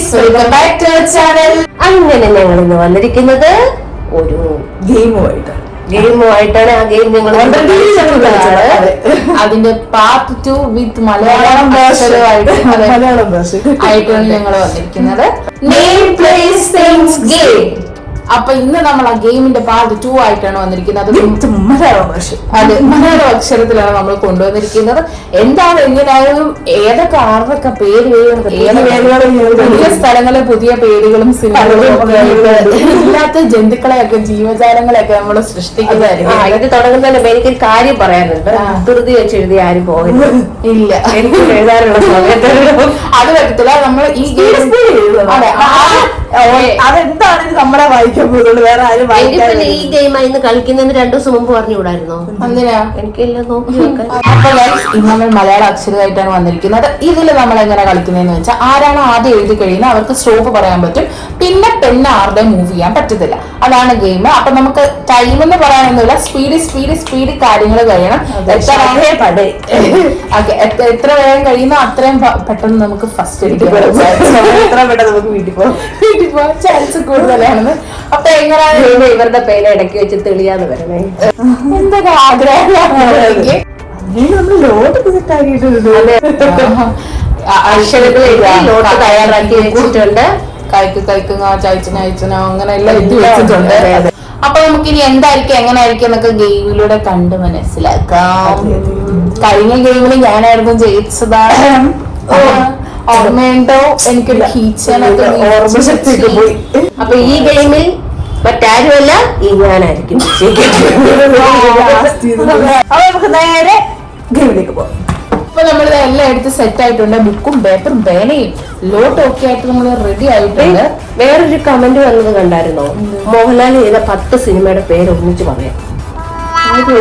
Guys, welcome back to our channel. അങ്ങനെ ഞങ്ങൾ ഇന്ന് വന്നിരിക്കുന്നത് ഒരു ഗെയിമുമായിട്ടാണ്. ആ ഗെയിം ഞങ്ങൾ അതിന്റെ പാർട്ട് 2 വിത്ത് മലയാളം ആയിട്ടാണ് ഞങ്ങൾ വന്നിരിക്കുന്നത്. Name place things game. അപ്പൊ ഇന്ന് നമ്മൾ ആ ഗെയിമിന്റെ പാർട്ട് 2 ആയിട്ടാണ് വന്നിരിക്കുന്നത്. അതെ, മലയാളം അക്ഷരത്തിലാണ് നമ്മൾ കൊണ്ടുവന്നിരിക്കുന്നത്. എന്താണ് എങ്ങനെയായാലും ഏതൊക്കെ ആരുടെയൊക്കെ പേര് പുതിയ സ്ഥലങ്ങളെ പുതിയ പേരുകളും ഇല്ലാത്ത ജന്തുക്കളെയൊക്കെ ജീവജാലങ്ങളെയൊക്കെ നമ്മൾ സൃഷ്ടിക്കുന്നതായിരിക്കും. ഇത് തുടങ്ങുന്നതിന് എനിക്ക് ഒരു കാര്യം പറയാനുണ്ട്. ധൃതി വെച്ച് എഴുതി ആരും പോകുന്നു ഇല്ല, എനിക്ക് എഴുതാനുള്ള സമയത്ത് അത് പറ്റത്തില്ല. നമ്മൾ ഈ ഗെയിം അതെന്താണ് നമ്മളെ വായിക്കാൻ പോകുന്നത്? വേറെ ആരും പിന്നെ ഈ ഗെയിം ഇന്ന് കളിക്കുന്നതിന് 2 ദിവസം മുമ്പ് പറഞ്ഞുകൂടായിരുന്നോ? എന്തിനാ? എനിക്കെല്ലാം നോക്കി നോക്കാൻ. അപ്പൊ ഇന്ന് നമ്മൾ മലയാള അക്ഷരമായിട്ടാണ് വന്നിരിക്കുന്നത്. ഇതിൽ നമ്മൾ എങ്ങനെ കളിക്കുന്നതെന്ന് വെച്ചാൽ ആരാണോ ആദ്യം എഴുതി കഴിയുന്നത് അവർക്ക് സ്റ്റോപ്പ് പറയാൻ പറ്റും. പിന്നെ പെണ്ണ് ആരുടെ മൂവ് ചെയ്യാൻ പറ്റത്തില്ല. അതാണ് ഗെയിം. അപ്പൊ നമുക്ക് ടൈം എന്ന് പറയാനൊന്നുമില്ല. സ്പീഡ് കാര്യങ്ങൾ കഴിയണം. എത്ര വേഗം കഴിയുന്നോ അത്രയും പെട്ടെന്ന് നമുക്ക് ഫസ്റ്റ് എത്ര പെട്ടെന്ന് നമുക്ക് വീട്ടിൽ പോകാം ചാൻസ് കൂടുതലാണെന്ന്. അപ്പൊ എങ്ങനെയാണ് ഇവരുടെ പേര് ഇടയ്ക്ക് വെച്ച് തെളിയാതെ വരണേ. എന്തൊക്കെ ആഗ്രഹം നോട്ട് തയ്യാറാക്കി വെച്ചിട്ടുണ്ട്. കഴിക്കുന്ന ചായച്ചനോ അങ്ങനെ എല്ലാം എഴുതി വെച്ചിട്ടുണ്ട്. അപ്പൊ നമുക്കിനി എന്തായിരിക്കും എങ്ങനെയായിരിക്കും എന്നൊക്കെ ഗെയിമിലൂടെ കണ്ട് മനസ്സിലാക്കാം. കഴിഞ്ഞ ഗെയിമിൽ ഞാനായിരുന്നു ജയിച്ചതാണ്. ഓർമ്മയുണ്ടോ? എനിക്കൊരു കീച്ചനൊക്കെ ഓർമ്മശക്തിയൊക്കെ പോയി. അപ്പൊ ഈ ഗെയിമിൽ മറ്റാരുമല്ല ഈ ഞാനായിരിക്കും. അപ്പൊ നമുക്ക് നേരെ ഗെയിമിലേക്ക് പോകാം. ഇപ്പൊ നമ്മൾ എല്ലാം എടുത്ത് സെറ്റ് ആയിട്ടുണ്ട്. ബുക്കും പേപ്പറും പേനയും ലോട്ടും ഒക്കെ ആയിട്ട് നമ്മൾ റെഡി ആയിട്ടുണ്ട്. വേറൊരു കമന്റ് വന്നത് കണ്ടായിരുന്നോ? മോഹൻലാൽ ചെയ്ത 10 സിനിമയുടെ പേര് ഒന്നിച്ച് പറയാം. ഇപ്പൊ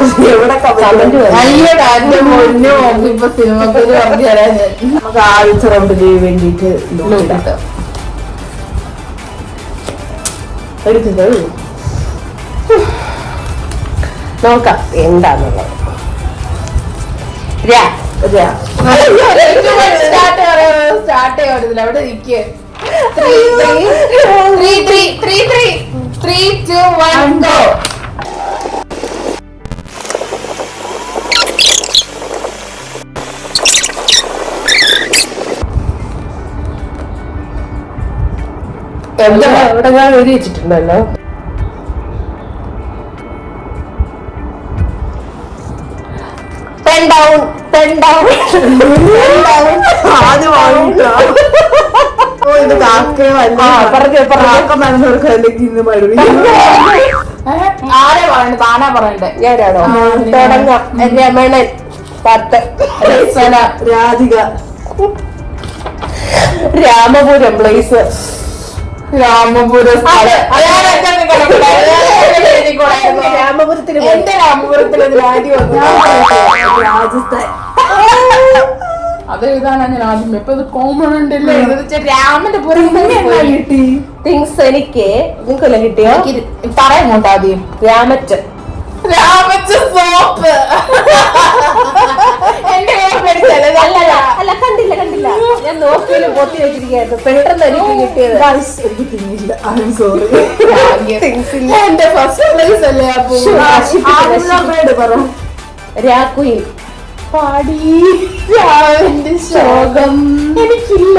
സിനിമ പേര് പറഞ്ഞു തരാൻ നമുക്ക് ആദ്യത്തെ റൗണ്ടിന് വേണ്ടിട്ട് എടുക്കുന്നത് നോക്കാം എന്താന്നുള്ളത്. സ്റ്റാർട്ട് ചെയ്യാൻ അവിടെ നിൽക്കുക. 3, 2, 1 go. എവിടെ ഞാൻ എഴുതി വെച്ചിട്ടുണ്ടല്ലോ. ആരാ പറയണ്ടേ? താനാ പറയണ്ടേ? ഞാനാണോ? തുടങ്ങാം. രമണൻ 10, രാധിക, രാമപുരം പ്ലേസ്, രാമപുരത്തിന് എന്റെ രാമപുരത്തിൽ രാജസ്ഥാൻ. അത് എഴുതാനാണ് ഞാൻ ആദ്യം. ഇപ്പൊ ഇത് കോമൺ ഉണ്ടല്ലേ രാമന്റെ പുരം കിട്ടി. തിങ്സ് എനിക്ക് നിങ്ങൾക്കെല്ലാം കിട്ടിയോ? പറയുന്നുണ്ട് ആദ്യം. രാമച്ചൻ സോപ്പ്. എന്റെ അല്ല കണ്ടില്ല ഞാൻ നോക്കിയാലും പൊത്തി വെച്ചിരിക്കുന്നു. പെട്ടെന്ന് എനിക്ക് കിട്ടിയത് എന്റെ ഫസ്റ്റ് പ്ലേസ് അല്ലേ? രാക്കുയിൽ പാടി രാവിന്റെ ശോകം എനിക്കില്ല.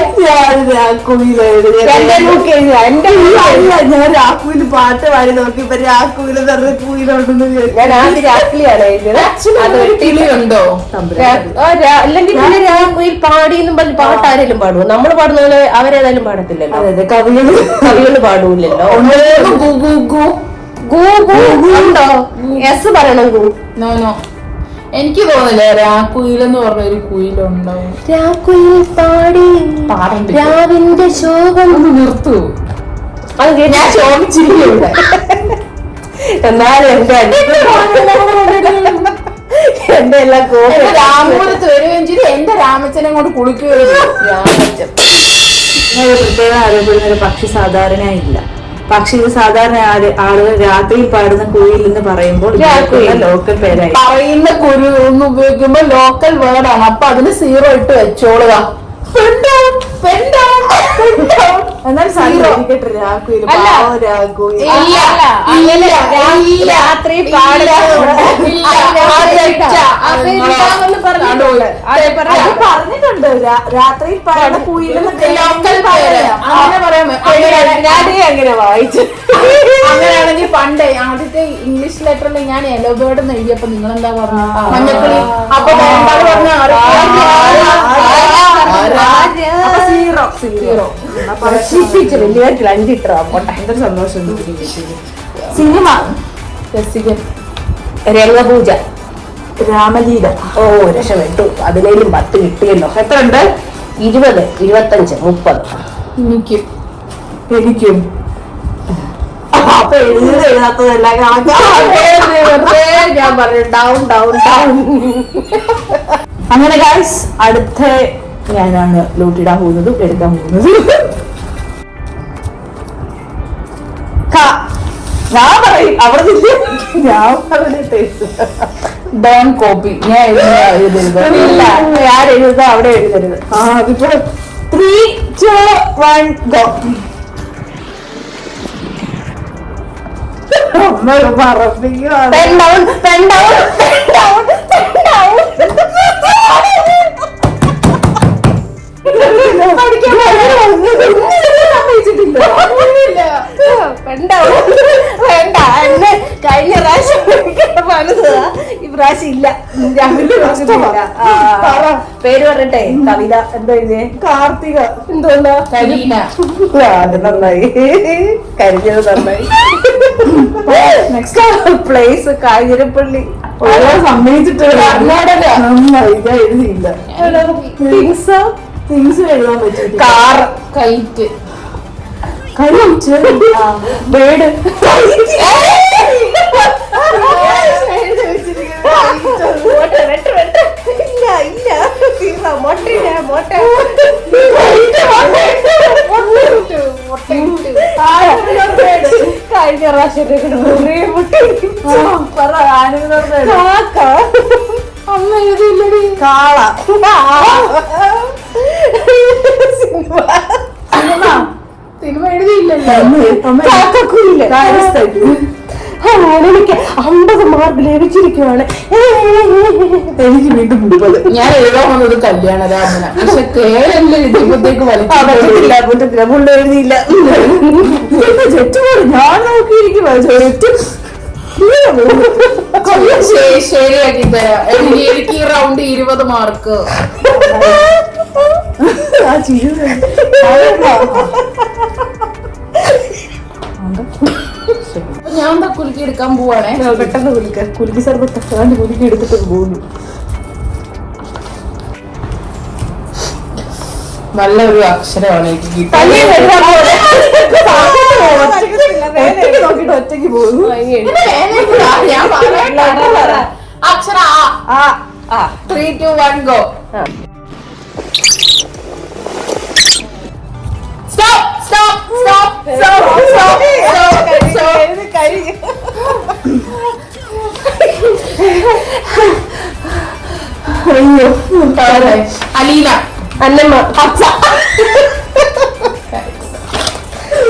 ഞാൻ രാക്കുവിൽ പാട്ട് പാടി നോക്കി. ഇപ്പൊ രാക്കുവില് പറഞ്ഞ കുയിലുണ്ടെന്ന് ഞാൻ ആദ്യം രാക്കിളിയാണ് ഉണ്ടോ? അല്ലെങ്കിൽ പിന്നെ രാക്കുയിൽ പാടിയെന്നും പറഞ്ഞ് പാട്ട് ആരെങ്കിലും പാടുമോ? നമ്മൾ പാടുന്ന പോലെ അവരേതായാലും പാടത്തില്ലല്ലോ. കവികള് പാടൂല്ലല്ലോ. ഉണ്ടോ? എസ് പറയണം. നോ എനിക്ക് തോന്നില്ല രാക്കുയിൽ എന്ന് പറഞ്ഞ ഒരു കുയിലുണ്ടോ. രാക്കുയിൽ പാടി രാവിന്റെ ശോകം നിർത്തു. അത് ഞാൻ ശോഭിച്ചിരിക്കും. എന്നാലും എന്റെ എല്ലാം രാമപുരത്ത് വരുകയും ചെയ്തു. എന്റെ രാമച്ചനെ കൊണ്ട് കുളിക്കുകയും രാമച്ചൻ. പ്രത്യേകം അറിയപ്പെടുന്ന ഒരു പക്ഷി സാധാരണ ഇല്ല. പക്ഷി സാധാരണ ആളുകൾ രാത്രിയിൽ പാടുന്ന കുയിൽ എന്ന് പറയുമ്പോൾ ലോക്കൽ പേരായി പറയുന്ന കുരു എന്ന് ഉപയോഗിക്കുമ്പോ ലോക്കൽ വേർഡാണ്. അപ്പൊ അതിന് 0 ഇട്ട് വെച്ചോളുക. എന്നാൽ സാധിക്കട്ടെ രാഘുയിൽ രാഘുയിൽ അങ്ങനെ രാത്രി പറഞ്ഞിട്ടുണ്ട് രാത്രി പാടുന്ന കുയിലെന്നൊക്കെ അങ്ങനെ വായിച്ചു. അങ്ങനെയാണെങ്കിൽ പണ്ടേ ആദ്യത്തെ ഇംഗ്ലീഷ് ലെറ്ററിൽ ഞാൻ യെല്ലോ ബേർഡ് എന്ന് എഴുതിയപ്പോ നിങ്ങൾ എന്താ പറഞ്ഞു? മഞ്ഞക്കിളി. അപ്പൊ പറഞ്ഞ എന്തൊരു സന്തോഷം. സിനിമ രസികൻ, രംഗപൂജ, രാമലീല. ഓ രക്ഷപ്പെട്ടു. അതിലേലും 10 കിട്ടിയല്ലോ. എത്ര ഉണ്ട്? 20, 25, 30. എനിക്കും അപ്പൊ എഴുതാത്തതെല്ലാം ഞാൻ പറഞ്ഞു ഡൗൺ ഡൗൺ ഡൗൺ. അങ്ങനെ ഗൈസ് അടുത്ത ഞാനാണ് ലൂട്ടിടാൻ പോകുന്നതും എടുക്കാൻ പോകുന്നതും. ഞാൻ പറയും അവിടെ ഞാൻ പറഞ്ഞിട്ട് ഡോൺ കോപ്പി. ഞാൻ എഴുതുന്നത് ഞാൻ എഴുതുക അവിടെ എഴുതരുത്. അതിപ്പോ 3, 2, 1 ഗോ. മറപ്പിക്കുവാണ്. വേണ്ട എന്നെ കഴിഞ്ഞ പ്രാവശ്യം പറഞ്ഞതാ, ഈ പ്രാവശ്യം ഇല്ല. പേര് പറഞ്ഞിട്ടെ കവിത എന്തോ എഴുതിയേ? കാർത്തിക. എന്തോന്നാ? കരീന. അത് നന്നായി, കരിഞ്ഞത് നന്നായി. പ്ലേസ് കാഞ്ഞിരപ്പള്ളി. സമ്മതിച്ചിട്ട് കർണാടക. ഇത് എഴുതിയില്ല. തിങ്സ് എഴുതാൻ പറ്റും. കാർ, കൈറ്റ്, ബേഡ്, കഴിഞ്ഞ പ്രാവശ്യം അമ്മ എഴുതിയില്ലടി. കാള. സിനിമ എഴുതിയില്ലല്ലോ. എനിക്ക് 50 മാർക്ക് ലഭിച്ചിരിക്കുവാണ്. എനിക്ക് വീണ്ടും 30. ഞാൻ എഴുതാൻ വന്നത് കല്യാണരാമന. പക്ഷെ കേരള എഴുതിയപ്പോഴത്തേക്ക് പറ്റത്തില്ല പുള്ള എഴുതിയില്ല. ഞാൻ നോക്കിയിരിക്കും. ശരിയാക്കി തരാം. എനിക്ക് ഈ റൗണ്ട് 20 മാർക്ക്. ഞാൻ എന്താ കുലുക്കി എടുക്കാൻ പോവാണേ. പെട്ടെന്ന് കുലുക്കി സർബത്ത് കുലുക്കി എടുത്തിട്ട് പോകുന്നു. നല്ലൊരു അക്ഷരമാണ് എനിക്ക് കിട്ടിയത്. നോക്കിട്ട് ഒറ്റയ്ക്ക് പോകുന്നു. ഞാൻ പറയട്ടെ. അക്ഷര ആ. 3, 2, 1 ഗോ. Stop. അലീന, അന്നമ്മ,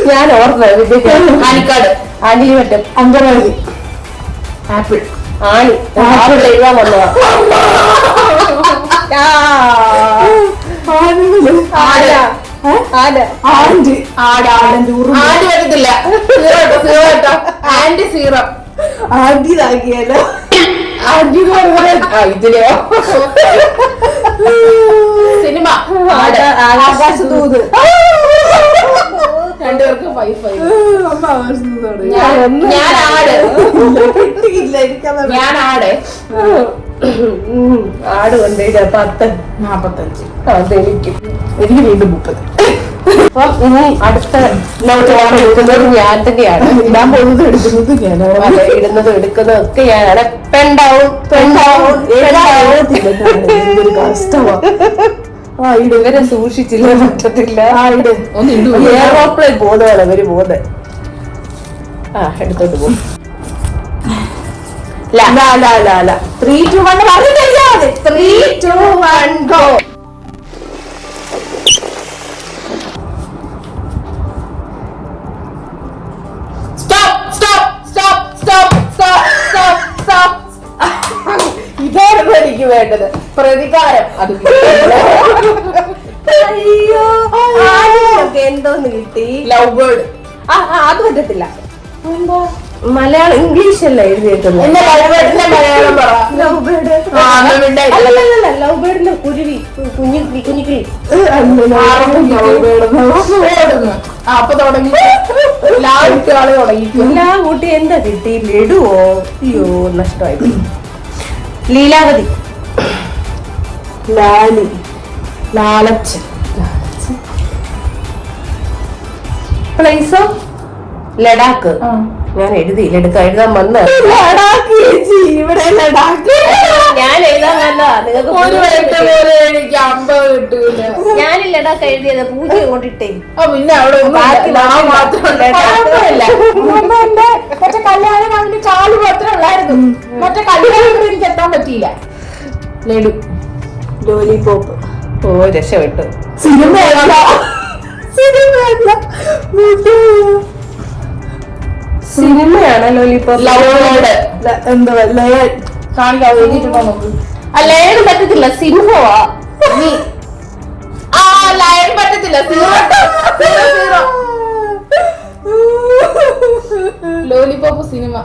ഞാൻ ഓർമ്മ. ആനിക്കാട്, ആനിമറ്റം, അങ്കമാലി, ആപ്പിൾ, ആണി എഴുതാൻ വന്നതാ. ആട് വരത്തില്ല. ആൻഡ് 0. ആദ്യതാക്കിയാലോ ഇതിലെയോ സിനിമ ആകാശദൂത്. രണ്ടുപേർക്ക് 5. ഞാൻ ആട് ആട് കൊണ്ട് 10, 45. അതെനിക്ക്. എനിക്ക് വീണ്ടും 30. അപ്പൊ ഇനി അടുത്ത എടുക്കുന്നത് ഞാൻ തന്നെയാണ്. ഇടാൻ പോകുന്നത് എടുക്കുന്നത് ഞാനാണ്. അതെ, ഇടുന്നതും എടുക്കുന്നതും ഒക്കെ ഞാനാണ്. പെണ്ടാവും എന്തൊരു കഷ്ടമാണ്. ഇവരെ സൂക്ഷിച്ചില്ല പറ്റത്തില്ല. എയർപ്ലെയിൻ പോകുന്നതാണ് ഇവര് പോകുന്നത്. എടുത്തോട്ട് പോകും. 3, 2, 1 പറഞ്ഞിട്ടില്ല. 3, 2, 1 ഗോ. വേണ്ടത്. പ്രതികാരം അത് അയ്യോ ആദ്യമൊക്കെ എന്തോന്ന് കിട്ടി. Love bird. അത് പറ്റത്തില്ല. മലയാളം ഇംഗ്ലീഷ് അല്ല എഴുതിയേക്കുന്നത്. മലയാളം പറ. ലവ് ബേർഡ് ലവ് ബേർഡിന്റെ കുരുവി കുഞ്ഞിക്കിളി. അപ്പൊ തുടങ്ങി ലാള് തുടങ്ങി. എല്ലാ കൂട്ടി എന്താ കിട്ടി? ലഡുവോ? അയ്യോ നഷ്ടമായി. ലീലാവതി. ലാലി. ലാലച്ചൻ. പ്ലേസോ? ലഡാക്ക്. ഞാൻ എഴുതാൻ വന്ന ലഡാക്ക് ചേച്ചി. ഇവിടെ ലഡാക്ക് ഞാൻ എഴുതാൻ വന്ന നിങ്ങൾക്ക് ഒരു വയറ്റ് പോലെ എനിക്ക് 50 കിട്ടൂല. ഞാൻ ലഡാക്ക് എഴുതിയത് പൂജ്യം കൊണ്ടിട്ടേ. പിന്നെ അവിടെ മറ്റേ കല്യാണം അവന്റെ കാല് മാത്രമേ ഉള്ളായിരുന്നു. മറ്റേ കല്യാണം എനിക്ക് എത്താൻ പറ്റിയില്ല. ലഡു. ലോലിപോപ്പ്. ഓ രക്ഷപ്പെട്ടു. സിനിമയല്ല. സിനിമയാണ് ലോലിപോപ്പ്. എന്താ കാണിക്കാൻ എഴുതിയിട്ടുണ്ടോ നോക്ക്. ലയൺ പറ്റത്തില്ല. സിംഹവാ നീ. ലയൺ പറ്റത്തില്ല. Lollipop cinema.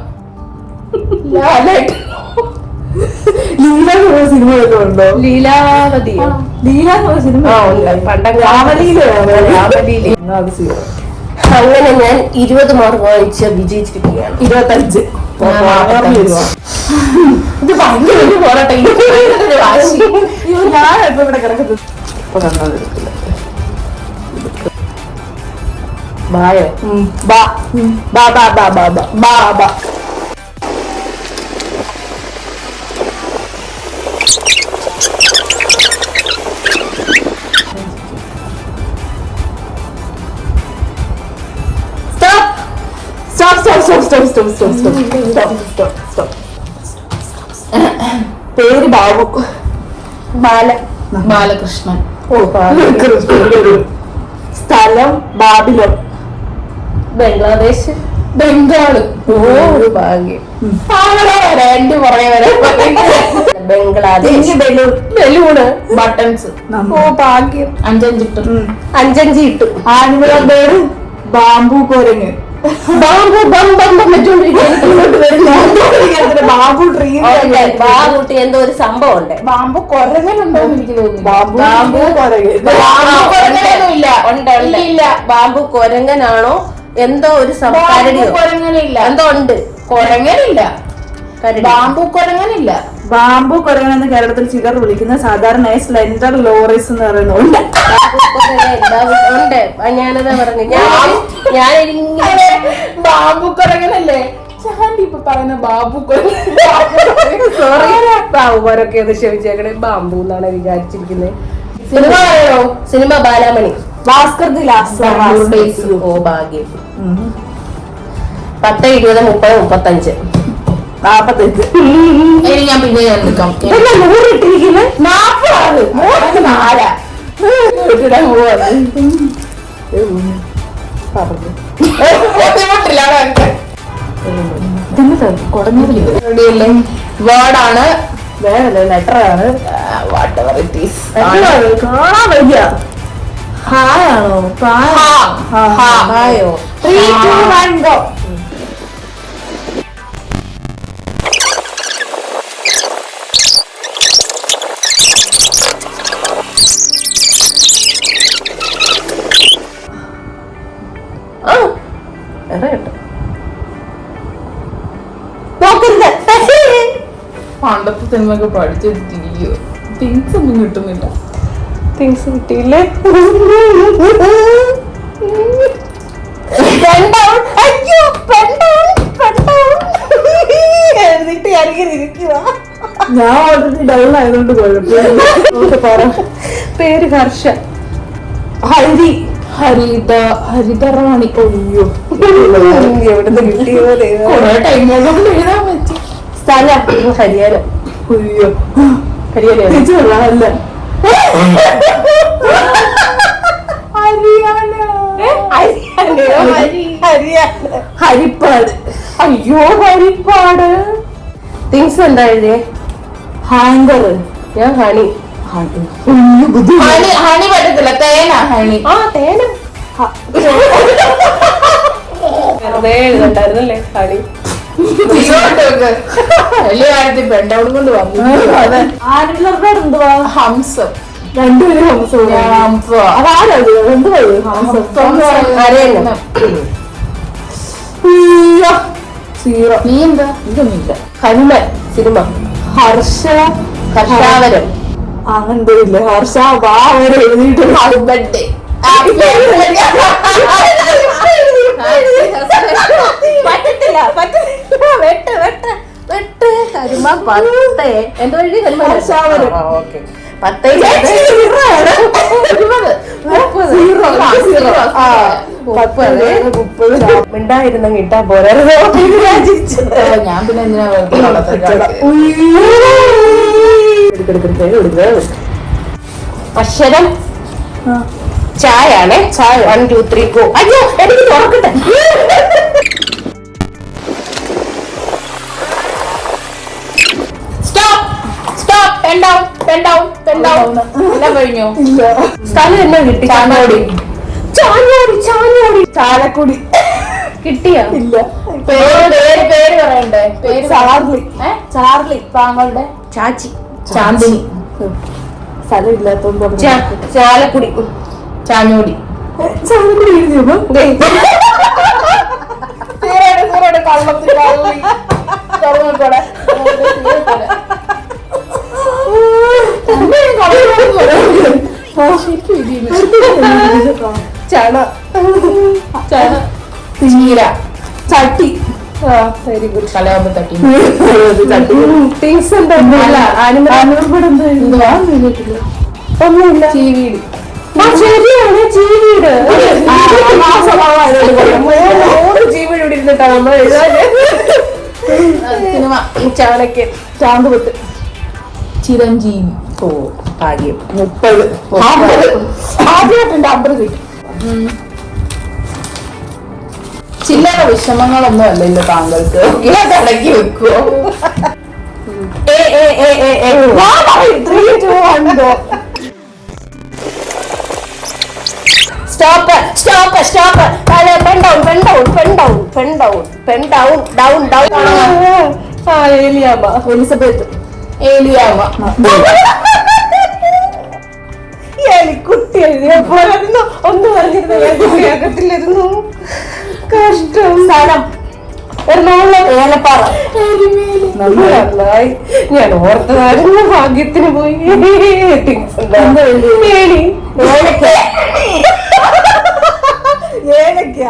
ലീല സിനിമയൊക്കെ ഉണ്ടോ? ലീലാവതി. ലീല സിനിമ പണ്ടങ്ങ. അങ്ങനെ ഞാൻ 20 മാർക്ക് വാങ്ങിച്ച് വിജയിച്ചിരിക്കുകയാണ്. 25. ഇത് ഭയങ്കര ഒരു പോരാട്ടം. ഞാൻ ഇപ്പൊ ഇവിടെ കിടക്കുന്നത് ബായോ. പേര് ബാബു. ബാലകൃഷ്ണൻ. സ്ഥലം ബാബിലോൺ. ബംഗ്ലാദേശ്. ബംഗാള്. ഓ ഭാഗ്യം. എന്റെ പുറകെ വരെ. ബംഗ്ലാദേശ്. ബലൂണ്. ബട്ടൺസ്. ഓ ഭാഗ്യം. 5 ഇട്ടു. 5 ഇട്ടു. ആനിമൽ പേര് ബാമ്പു കുരങ്ങ്. ബാബു ബാബു ട്രീ. ബാബുട്ടി എന്തോ ഒരു സംഭവം ഉണ്ട്. ബാമ്പു കൊരങ്ങനുണ്ടോ എന്ന് എനിക്ക് തോന്നുന്നു. ബാബു കുരങ്ങ്. ഇല്ല. ബാബു കൊരങ്ങനാണോ എന്തോ ഒരു കരടിയോ കൊരങ്ങനില്ല. എന്തോ ഉണ്ട്. കൊരങ്ങനില്ല. ബാമ്പു കൊരങ്ങനില്ല. ബാമ്പു കുരങ്ങനെന്ന് കേരളത്തിൽ ചിലർ വിളിക്കുന്ന സാധാരണയായി സ്ലെൻഡർ ലോറിസ് എന്ന് പറയുന്നുണ്ട്. ഉണ്ട്. ഞാനതാ പറഞ്ഞു. ഞാനിങ്ങനെ ബാബു കൊരങ്ങനല്ലേ ഇപ്പൊ പറയുന്ന ബാബു കൊരങ്ങൻ. സോറി ബാബുമാരൊക്കെ അത് ക്ഷമിച്ചേക്കണേ. ബാമ്പു എന്നാണ് വിചാരിച്ചിരിക്കുന്നത്. Cinema Balamani. Bhaskar the last. ഓ ഭാഗ്യം. 10, 20, 30, 35, 45. ഇനി ഞാൻ പിന്നെ എടുക്കാം. 100 ഇട്ടിരിക്കുന്നത് 40. വേർഡാണ്. വേറെ ലെറ്റർ ആണ്. What ever it is. കാണാൻ വയ്യ. ഹായാണോ? ഹായോ. 3, 2, 1 go. പണ്ടത്തെ സിനിമയൊക്കെ പഠിച്ചെടുത്തിരിക്കോ. തിങ്സ് ഒന്നും കിട്ടുന്നില്ല. തിങ്സ് കിട്ടിയില്ലേ? ഞാൻ ഓൾറെഡി ഡൗൺ ആയതുകൊണ്ട് കുഴപ്പമില്ല. പേര് ഹർഷ. ഹരി. ഹരിതറാണി. അയ്യോ എവിടുന്ന് കിട്ടിയോ? കുറെ ടൈമുകൊണ്ട് എഴുതാൻ പറ്റി. സ്ഥലം ഹരിയാന. അയ്യോ ഹരിയാന. ഹരിപ്പാട്. അയ്യോ ഹരിപ്പാട്. തിങ്സ് എന്താ എഴുതിയേ? ഹാങ്കർ. ഞാൻ ഹണി. ഹണി പറ്റത്തില്ല, തേന. ഹണി. ആ തേന. വെറുതെ എഴുതണ്ടായിരുന്നല്ലേ ഹണി. വലിയ കാര്യത്തിൽ പെണ്ടോടും കൊണ്ട് വന്നു. എന്തുവാ? ഹംസം. രണ്ടുപേരും ഹംസം. അതാരത്? എന്തുവാ സീറോ. നീ എന്താ? ഇതൊന്നുമില്ല. ഹനുമാൻ സിനിമ. ഹർഷാവരം. അങ്ങനെന്തോ ഇല്ല. ഹർഷ വാ വരെ എഴുതിയിട്ടുണ്ട്. ബർത്ത്ഡേ. പറ്റത്തില്ല പറ്റത്തില്ല. വെട്ട് വെട്ട് വെട്ട്. ഹനുമ 10. എന്തോ എഴുതി? ഹനുമാൻ ഹർഷാവരം. ഓക്കെ 10. മിണ്ടായിരുന്നെങ്കിൽ ഇട്ടാ പോരായിരുന്നു. ഞാൻ പിന്നെ എന്തിനാ അക്ഷരം ചായാണ്. ചായ 1 2 3 ഗോ. അയ്യോ എനിക്ക് തുറക്കട്ടെ. കഴിഞ്ഞു. സ്ഥലം എന്നാ കിട്ടി? ചാഞ്ഞോടി. ചാഞ്ഞോടി ചാഞ്ഞോടി. ചാലക്കുടി. കിട്ടിയോ? ഇല്ല. പേര് പറയണ്ടേ? പേര് ചാർലി. ചാർലി. താങ്കളുടെ? ചാച്ചി. ചാന്ദിനി. സ്ഥലം ഇല്ലാത്തോണ്ട് ചാലക്കുടി. ചാഞ്ഞോടി. ചാലക്കുടി എഴുതിയപ്പോ ചണ. ചണ. ചീര. ചട്ടി. Very good. കലയാകുമ്പോ തട്ടി. തിങ്സ് എന്താ? ഒന്നുമില്ല. ചീവീട്. ശരിയാണ് ചീവീട്. 3 ജീവൻ ഇവിടെ ഇരുന്നിട്ടാ നമ്മൾ എഴുതാന്. സിനിമ. ചാണക്യൻ. ചാന്തുപൊട്ട്. ചിരഞ്ജീവി. ഓ ഭാഗ്യം. 30. ആദ്യമായിട്ടുണ്ട് 50 കിട്ടും. ചില്ലറ വിഷമങ്ങളൊന്നും അല്ലല്ലോ താങ്കൾക്ക്. ഇടയ്ക്ക് വെക്കുവോ? Stop stop stop. പെൺ ഡൗൺ പെൺ ഡൗൺ പെൺ ഡൗൺ പെൺ ഡൗൺ പെൺ down down down. Eliyamma. Elizabeth. Eliyamma. കുട്ടി എഴുതിയപ്പോഴായിരുന്നു ഒന്ന് പറഞ്ഞിരുന്നു. ഞാൻ കുട്ടിയാക്കത്തില്ലായിരുന്നു. കഷ്ടം. സ്ഥലം എറണാകുളം. ഏലപ്പാറ. നന്നായി. ഞാൻ ഓർത്തതായിരുന്നു. ഭാഗ്യത്തിന് പോയി. ഏലക്ക.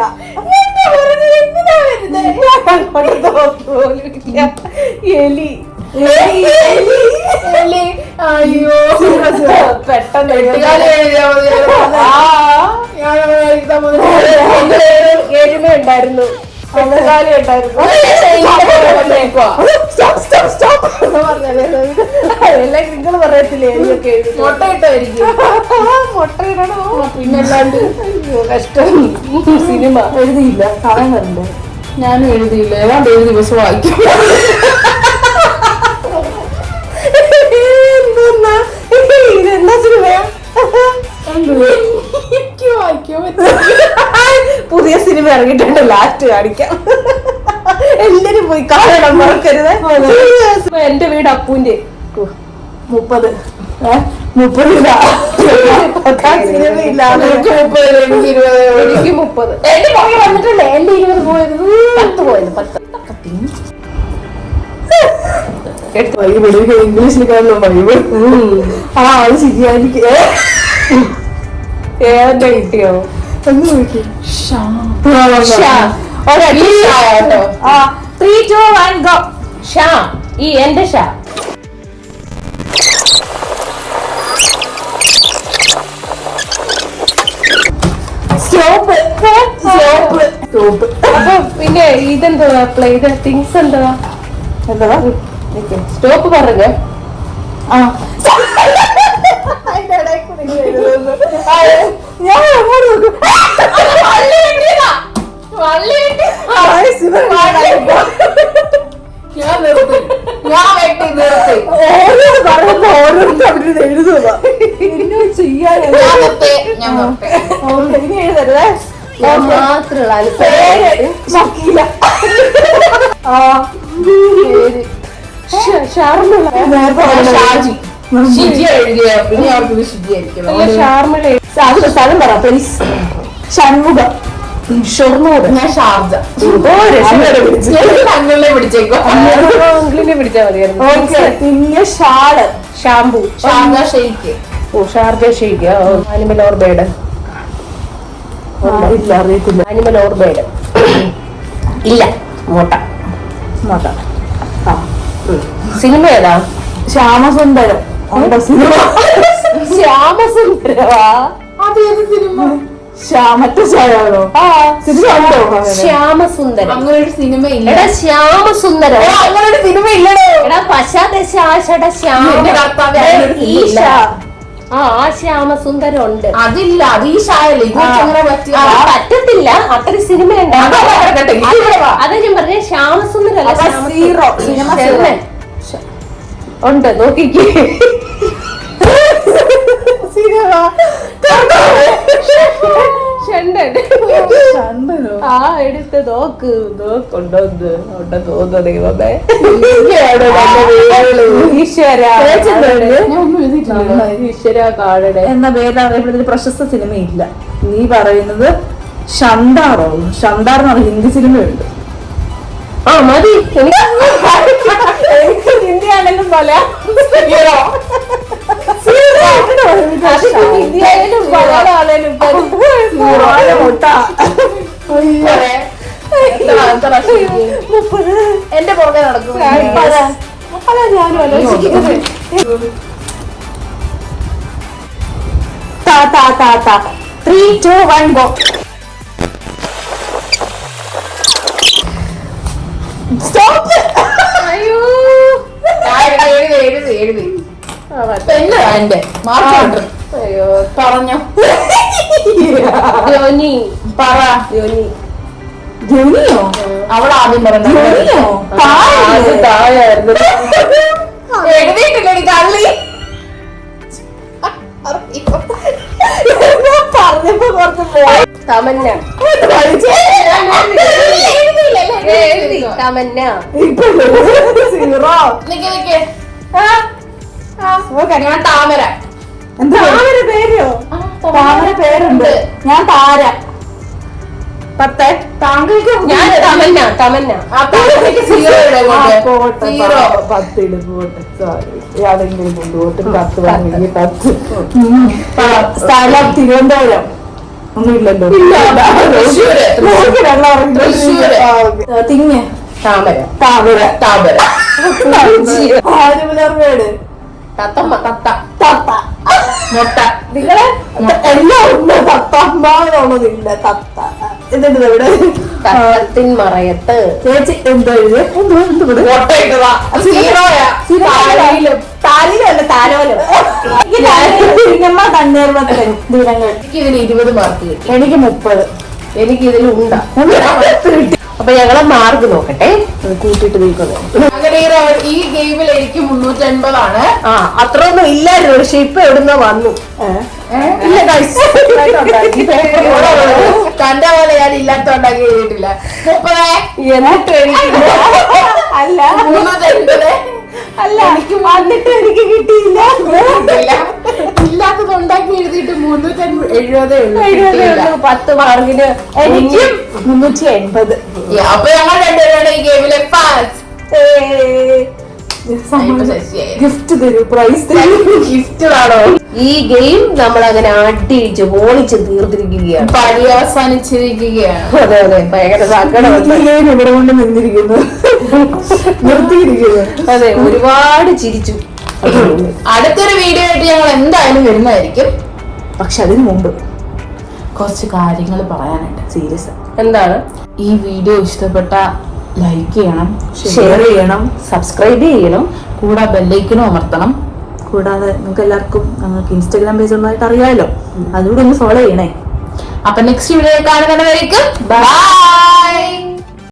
എലി. അയ്യോ പെട്ടെന്ന് എരുമ ഉണ്ടായിരുന്നു. കാലി ഉണ്ടായിരുന്നു. എല്ലാം നിങ്ങൾ പറയത്തില്ലേ? എലിയൊക്കെ എഴുതി മുട്ടയിട്ടായിരിക്കും. മുട്ടയിടണോ? പിന്നല്ലാണ്ട്. കഷ്ടം. സിനിമ എഴുതിയില്ല. സമയം വരണ്ടേ? ഞാനും എഴുതിയില്ല. ഏതാണ്ട് ഒരു ദിവസം വായിക്കും. ഇതെന്താ സിനിമയാ? എനിക്ക് വായിക്കാൻ പറ്റും. പുതിയ സിനിമ ഇറങ്ങിയിട്ടുണ്ട്. ലാസ്റ്റ് കാണിക്കാം. എല്ലാരും പോയി കാണണം, മറക്കരുത്. എന്റെ വീട് അപ്പൂന്റെ. 30. 30 സിനിമയില്ല. എനിക്ക് 30, എനിക്ക് 20. എനിക്ക് 30. എന്റെ പോയി വന്നിട്ടുണ്ട്. എന്റെ 20 പോയിരുന്നു. 10 പോയത്. 10 ഇംഗ്ലീഷിൽ കാണുന്ന ബൈബിൾ. അത് ശരിയായിരിക്കും. ഏതെന്റെ കിട്ടിയോ? എന്ന് നോക്കി. 3 2 1 ഗോ. ഷാ. ഈ എന്റെ ഷാ. സ്റ്റോപ്പ്. അപ്പൊ പിന്നെ ഇതെന്തുവാ? പ്ലേ ഇത് തിങ്സ് എന്തുവാ? എന്താ? സ്റ്റോപ്പ് പറഞ്ഞേ. ഞാൻ അങ്ങോട്ട് നോക്കും. ഞാൻ നിർത്തി. ഞാൻ വെട്ടി നിർത്തി. ഓരോന്ന് പറയുമ്പോ ഓരോരുത്തർ അവിടെ എഴുതുക ചെയ്യാൻ ഇനി എഴുതരുതേ. മാത്രമുള്ള പേര് വക്കീല. ഷാജി ഷിജി എഴുതിയ പിന്നെ അവർക്ക് ഷിജിയായിരിക്കും. സ്ഥലം പറ പ്ലീസ്. ഷൺമുഖ. ഷൊർണൂർ. ഞാൻ ഷാർജ. അങ്ങനെ പിടിച്ചേക്കോ. പിടിച്ചാ മതിയായിരുന്നു. പിന്നെ ഷാള്. ഷാംപൂ. Sharjah shake. ഓ Sharjah shake. Animal or bird? ഇല്ല, അറിയത്തില്ല. Animal or bird? ഇല്ല. മോട്ട. നോട്ട. സിനിമ ഏതാ? ശ്യാമസുന്ദരം. ശ്യാമസുന്ദരവാ? അതേത് സിനിമ? മറ്റേ ശ്യാമാണോ? സിനിമ ഉണ്ടോ? ശ്യാമസുന്ദരം. അങ്ങനെ ഒരു സിനിമ ഇല്ല. എടാ ശ്യാമസുന്ദരം. അങ്ങനെ ഒരു സിനിമ ഇല്ലടോ. എടാ പശാദശാഷട ശ്യാമ. ഈശ. ആ ശ്യാമസുന്ദരം ഉണ്ട്. അതില്ല, അത് ഈ ഷായല്ലേ. അങ്ങനെ പറ്റിയ പറ്റത്തില്ല. അത്ര സിനിമ ഉണ്ട്. അതാ ഞാൻ പറഞ്ഞ ശ്യാമസുന്ദരല്ല. സീറോ. Cinema zero. ഉണ്ട്, നോക്കിക്കേ. ആ എടുത്ത് നോക്ക്. നോക്കുണ്ടോന്ന് അവിടെ തോന്നുന്നു. ദൈവമേ ഈശ്വര കാണണേ. എന്ന പേരിൽ അറിയപ്പെടുന്ന പ്രശസ്ത സിനിമയില്ല. നീ പറയുന്നത് ഷന്താറോ? ഷന്താർ എന്ന് പറഞ്ഞ ഹിന്ദി സിനിമയുണ്ട്. ആ മതി. എനിക്ക് ഹിന്ദി ആണെങ്കിലും പോലെ ഹിന്ദി ആയാലും മലയാളം എന്റെ പുറകെ നടക്കും. അതാ ഞാനും ആലോചിക്കുന്നത്. 3, 2, 1 go. Stop. അയ്യോ എഴുതി എന്റെ മാർച്ച് അയ്യോ പറഞ്ഞോ. ധോനി. പറ. ജോനിയോ? അവളാദ്യം പറഞ്ഞു. ജോനിയോ? താഴായിരുന്നു. എഴുതിയിട്ടില്ല കള്ളി. പറഞ്ഞപ്പോ കുറച്ച് പോയി. തമന്ന. എഴുതി തമന്ന. സീറോ. ഞാൻ താമര. എന്താ താമര പേരോ? താമര പേരുണ്ട്. ഞാൻ താര. 10. താങ്കൾക്ക് ഞാൻ തമന്ന. തമന്ന. സീറോ. 10 ഇടുമ്പോട്ട് ഏതെങ്കിലും കൊണ്ടുപോട്ട് 10 വാങ്ങി 10. സ്ഥലം തിരുവനന്തപുരം. ഒന്നുമില്ലല്ലോ. തിങ്ങ്. താമര. താമര. താമര. ആരുമലർവേട്. തത്തമ്മ. തത്ത. തത്ത. മുട്ട. നിങ്ങളെ എല്ലാം ഉണ്ട്. തത്തമ്മന്നൊന്നുമില്ല. തത്ത. എന്നിട്ട് ഇവിടെ തത്തത്തിൻ മറയത്ത്. ചേച്ചി എന്തോ എഴുതി. മുട്ട ഇട്ടതാ. സീറോയാ. താലിലല്ല താലോലം. സിനിമ കണ്ണീർമത്തൻ ദിനങ്ങൾ. എനിക്ക് ഇതിന് 20 മാർക്ക് കിട്ടി. എനിക്ക് 30. എനിക്ക് ഇതിൽ ഉണ്ടാ. അപ്പൊ ഞങ്ങളെ മാർക്ക് നോക്കട്ടെ. കൂട്ടിട്ട് നീക്കുന്നത്. അങ്ങനെ ഈ ഗെയിമിൽ എനിക്ക് 350 ആ അത്രയൊന്നും ഇല്ലായിരുന്നു. പക്ഷെ ഇപ്പൊ എവിടുന്ന വന്നു. ഇല്ല തന്റെ പോലെ ഞാൻ ഇല്ലാത്തോണ്ടാക്കി എഴുതിയിട്ടില്ല. 30. എന്നിട്ട് എനിക്ക് അല്ല 350. അല്ല എനിക്ക് വന്നിട്ട് എനിക്ക് കിട്ടിയില്ല. ഇല്ലാത്തത് ഉണ്ടാക്കി എഴുതിയിട്ട് 370 10 മാർക്കിന് എനിക്കും 380. അപ്പൊ ഞങ്ങൾ രണ്ടുപേരാണ് ഈ ഗെയിമിലെ പാസ്. ഗിഫ്റ്റ് തരൂ. പ്രൈസ് തരൂ. ഗിഫ്റ്റ് ആണോ? ഈ ഗെയിം നമ്മൾ അങ്ങനെ അടിയിച്ച് ഓളിച്ച് തീർത്തിരിക്കുകയാണ്. പര്യവസാനിച്ചിരിക്കുകയാണ്. അതെ അതെ. ഭയങ്കര സങ്കടം. ഇവിടെ കൊണ്ട് നിന്നിരിക്കുന്നു. നിർത്തിയിരിക്കുന്നു. അതെ ഒരുപാട് ചിരിച്ചു. അടുത്തൊരു വീഡിയോ ആയിട്ട് ഞങ്ങൾ എന്തായാലും വരുന്നതായിരിക്കും. പക്ഷെ അതിനു മുമ്പ് കുറച്ച് കാര്യങ്ങൾ പറയാനുണ്ട്. സീരിയസ്. എന്താണ്? ഈ വീഡിയോ ഇഷ്ടപ്പെട്ട ലൈക്ക് ചെയ്യണം, ഷെയർ ചെയ്യണം, സബ്സ്ക്രൈബ് ചെയ്യണം, കൂടെ ബെല്ലൈക്കനും അമർത്തണം. കൂടാതെ നിങ്ങൾക്ക് എല്ലാവർക്കും ഞങ്ങൾക്ക് ഇൻസ്റ്റാഗ്രാം പേജ് ഒന്നായിട്ട് അറിയാമല്ലോ, അതുകൂടെ ഒന്ന് ഫോളോ ചെയ്യണേ. അപ്പൊ നെക്സ്റ്റ് വീഡിയോ കാണുന്നവരേക്കും ബൈ.